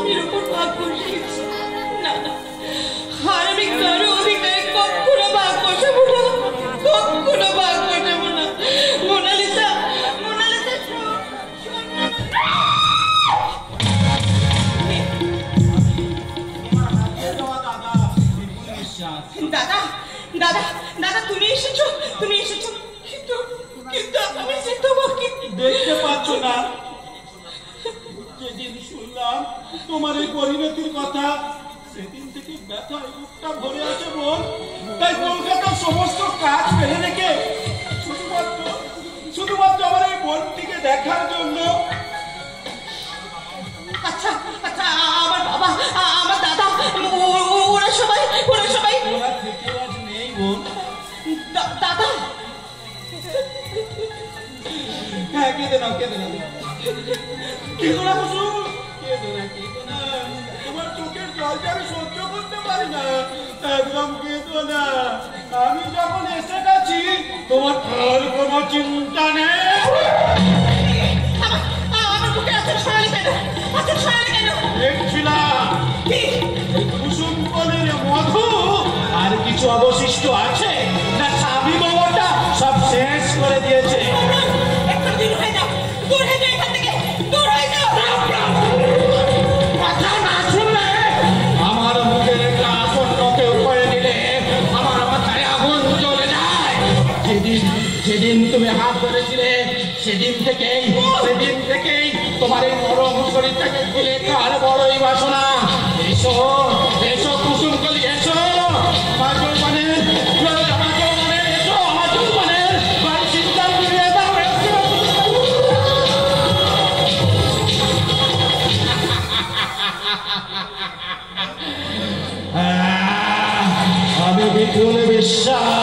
স্বামীর উপর ভাগ বসিয়েছি। না না, আর আমি কারো অধিকারে কখনো ভাগ বসাবো না, কখনো ভাগ বসাবো না। মোনালিসা, মোনালিসা, দাদা দাদা দাদা, তুমি এসেছো, তুমি এসেছো, কিন্তু কিন্তু আমি যে তোমাকে দেখতে পাচ্ছ না? যেদিন শুনলাম তোমার এই পরিণতির কথা, সেদিন থেকে ব্যথায় বুকটা ভরে আছে বোন। তাই কলকাতার সমস্ত কাজ ফেলে রেখে শুধুমাত্র আমার এই বোনটিকে দেখার জন্য। আচ্ছা আচ্ছা, আমার বাবা, আমার দাদা, ওরা সবাই ওরা থেকে আজ নেই বোন। দাদা, হ্যাঁ, কেঁদে নাও, কেঁদে নাও, কেঁদো না কুসুম, কেঁদো না, কেঁদো না। তোমার চোখের জলটা আমি সহ্য করতে পারি না, একদম কেঁদো না। আমি যখন এসে গেছি, তোমার আর কোনো চিন্তা নেই। আমার বুকে আছেন সরালি কেন, আছেন সরালি কেন? দেখছিলাম কুসুম কলের মধু আর কিছু অবশিষ্ট আছে না, স্বামী বাবাটা সব শেষ করে দিয়েছে। একটু দূর হয়ে যাও, দূর হয়ে যাও এখান থেকে, দূর হয়ে যাও। কথা না শুনলে, আমার মুখে কাপড়কে উপরে নিলে আমার মাথায় আগুন জ্বলে যায়। যেদিন তুমি হাত ধরেছিলে, সেদিন থেকেই তোমার এই নরম শরীরটাকে গিলে কার বড়ই বাসনা। এসো এসো কুসুম কলি, এসো আমার যৌবনের, এসো আমার যৌবনের বাড়ি চিন্তা ফিরিয়ে দাও। আমি বিপুল বিশ্বাস